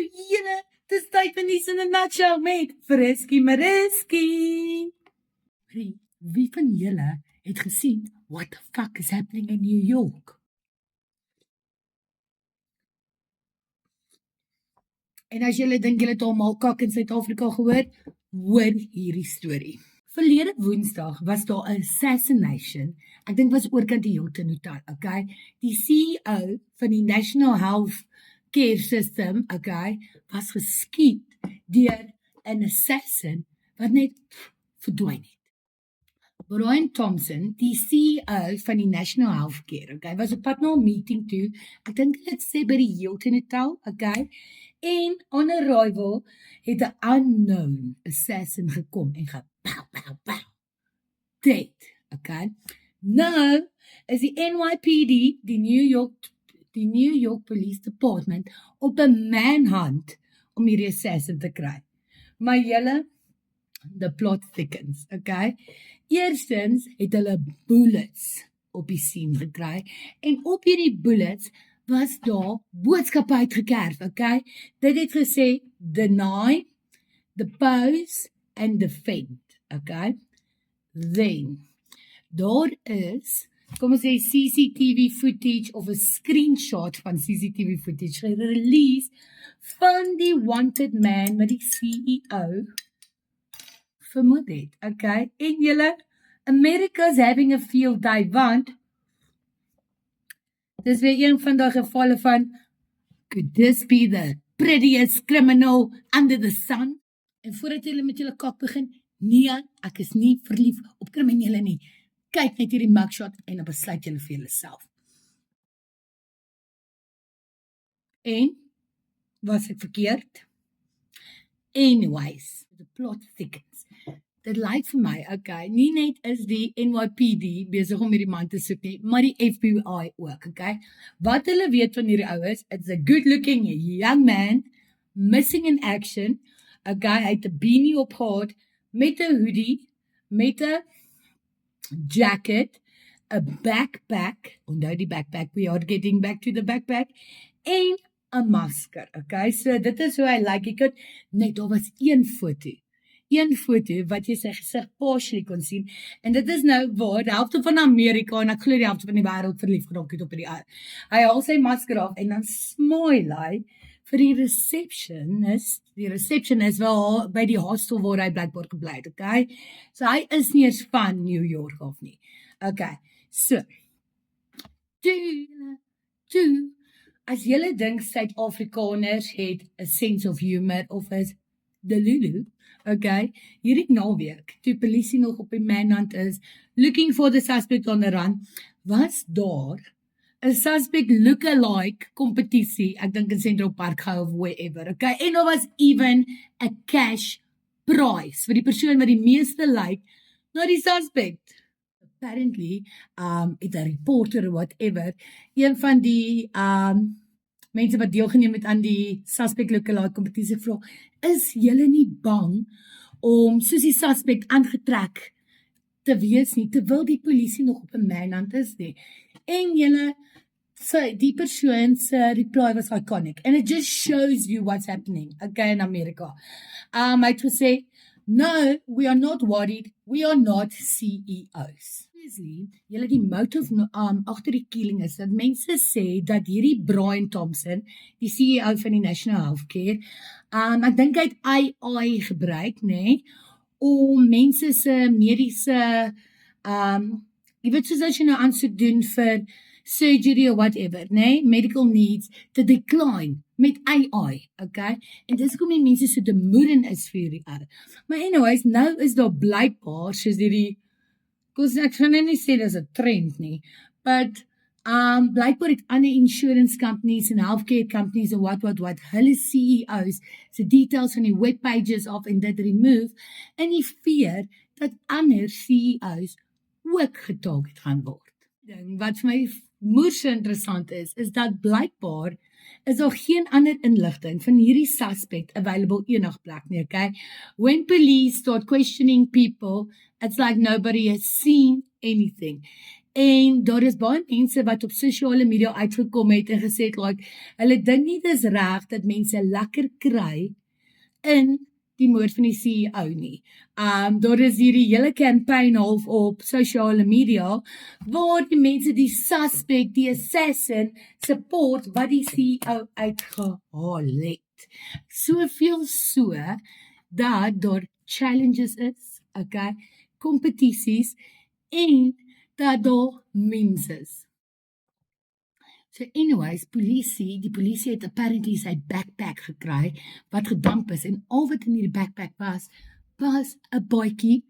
julle, dis tyd vir nuus in 'n nutshell met Frisky Mariski. Wie van julle het gesien what the fuck is happening in New York? En as julle dink julle het almal kak in Suid-Afrika gehoor, hoor hierdie storie. Verlede Woensdag was daar 'n assassination. Ek dink was oorkant die Hilton Hotel, okay? Die CEO van die National Health Care System, okay, was geskiet deur 'n assassin wat net verdwyn het. Brian Thompson, die CEO van die National Health Care, okay, was op pad na 'n meeting toe. Ek dink dit sê by die Hilton Hotel, okay? En on arrival het 'n unknown assassin gekom en pow. Dead, okay? Nou is die NYPD, die New York Police Department op 'n manhunt om hierdie assassin te kry. Maar julle, the plot thickens, okay? Eerstens het hulle bullets op die scene gekry en op hierdie bullets was daar boodskappe uitgekerf, okay? Dit het gesê deny, depose and defend, okay? Then daar is, kom ons sê CCTV footage of 'n screenshot van CCTV footage gerelease van die wanted man met die CEO vermoed het, okay? En julle, America's having a field day, want dis weer een van die gevalle van could this be the prettiest criminal under the sun? En voordat julle met julle kak begin, nee, ek is nie verlief op kriminele nie. Kyk net hierdie mugshot en dan besluit julle vir julleself. En was ek verkeerd? Anyways, the plot thickens. Dit lyk vir my, okay, nie net is die NYPD besig om hierdie man te soek nie, maar die FBI ook, okay? Wat hulle weet van hierdie oues, it's a good-looking young man, missing in action, okay, hy het 'n beanie opgehad, met 'n hoodie, met 'n jacket, 'n backpack, onthou die backpack, we are getting back to the backpack, en 'n masker, okay? So dit is hoe hy lyk, ek het net, daar was een foto wat jy sy gesig partially kon sien, en dit is nou waar, die helfte van Amerika, en ek glo die helfte van die wêreld verlief geraak het op die ou. Hy haal sy masker af, en dan smile hy vir die receptionist wel by die hostel waar hy blykbaar gebly het, okay? So hy is nie eens van New York of nie. Okay, so, as julle dink Suid-Afrikaners het 'n sense of humor of is delulu, okay, hierdie naweek, toe polisie nog op die manhunt is, looking for the suspect on the run, was daar 'n suspect look-alike kompetisie, ek dink in Central Park gehou of wherever, okay, en daar was even 'n cash prize vir die persoon wat die meeste lyk na die suspect. Apparently, het 'n reporter or whatever, een van die mense wat deelgeneem het aan die suspect look-alike kompetisie vra, is julle nie bang om soos die suspect aangetrek te wees nie, terwyl die polisie nog op 'n manhunt is nie? En julle, so die persoon se reply was iconic, and it just shows you what's happening, okay, in America. Hy het gesê, no, we are not worried, we are not CEOs. Obviously, julle die motive agter die killing is, dat mense sê, dat hierdie Brian Thompson, die CEO van die National Health Care, ek dink hy het AI gebruik, nee, om mense se mediese, jy weet soos as jy nou aansoek doen vir surgery or whatever, nee, medical needs, te decline met AI, okay? En dis hoekom die mense so demoedend is vir hierdie aarde. Maar anyways, nou is daar blykbaar, soos hierdie, ek gaan nie sê dis 'n trend nie, but blykbaar het ander insurance companies en healthcare companies en wat, hulle CEOs se details van die webpages af en dit remove, in die fear dat ander CEOs ook getarget gaan word. Wat vir my moeë interessant is dat blykbaar is daar geen ander inligting van hierdie suspect available enige plek nie, okay? When police start questioning people, it's like nobody has seen anything. En daar is baie mense wat op sosiale media uitgekom het en gesê het like hulle dink nie dis reg dat mense lekker kry in die moord van die CEO nie. Daar is hierdie hele campaign half op sosiale media waar die mense die suspect, die assassin support wat die CEO uitgehaal het. Soveel so dat daar challenges is, okay, kompetisies en dat daar memes is. So anyways, die polisie het apparently sy backpack gekry wat gedamp is en al wat in die backpack was 'n baadjie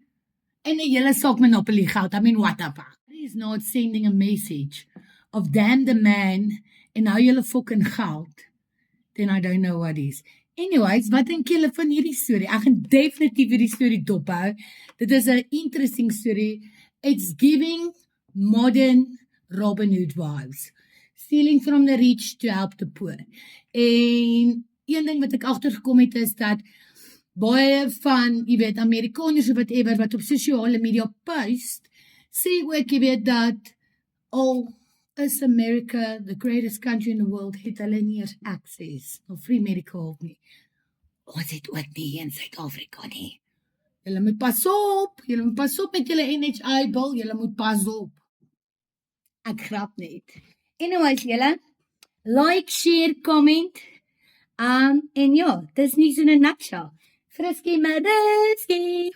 en 'n hele sak Monopoly geld. I mean, what the fuck? He is not sending a message of damn the man en nou julle fucking geld. Then I don't know what is. Anyways, wat dink julle van hierdie storie? Ek gaan definitief hierdie storie dophou. Dit is 'n interesting story. It's giving modern Robin Hood vibes. Stealing from the rich to help the poor. En een ding wat ek agtergekom het is dat baie van, jy weet, Amerikaners of whatever wat op sosiale media post, sê ook, jy weet, dat is America the greatest country in the world, het hulle nie eers access of free medical help nie. Ons het ook nie in Suid-Afrika nie. Julle moet pas op met julle NHI bill, julle moet pas op. Ek grap net. Anyways, julle, like, share, comment, en ja, dis nie so 'n nutshell. Friskie, maar risky.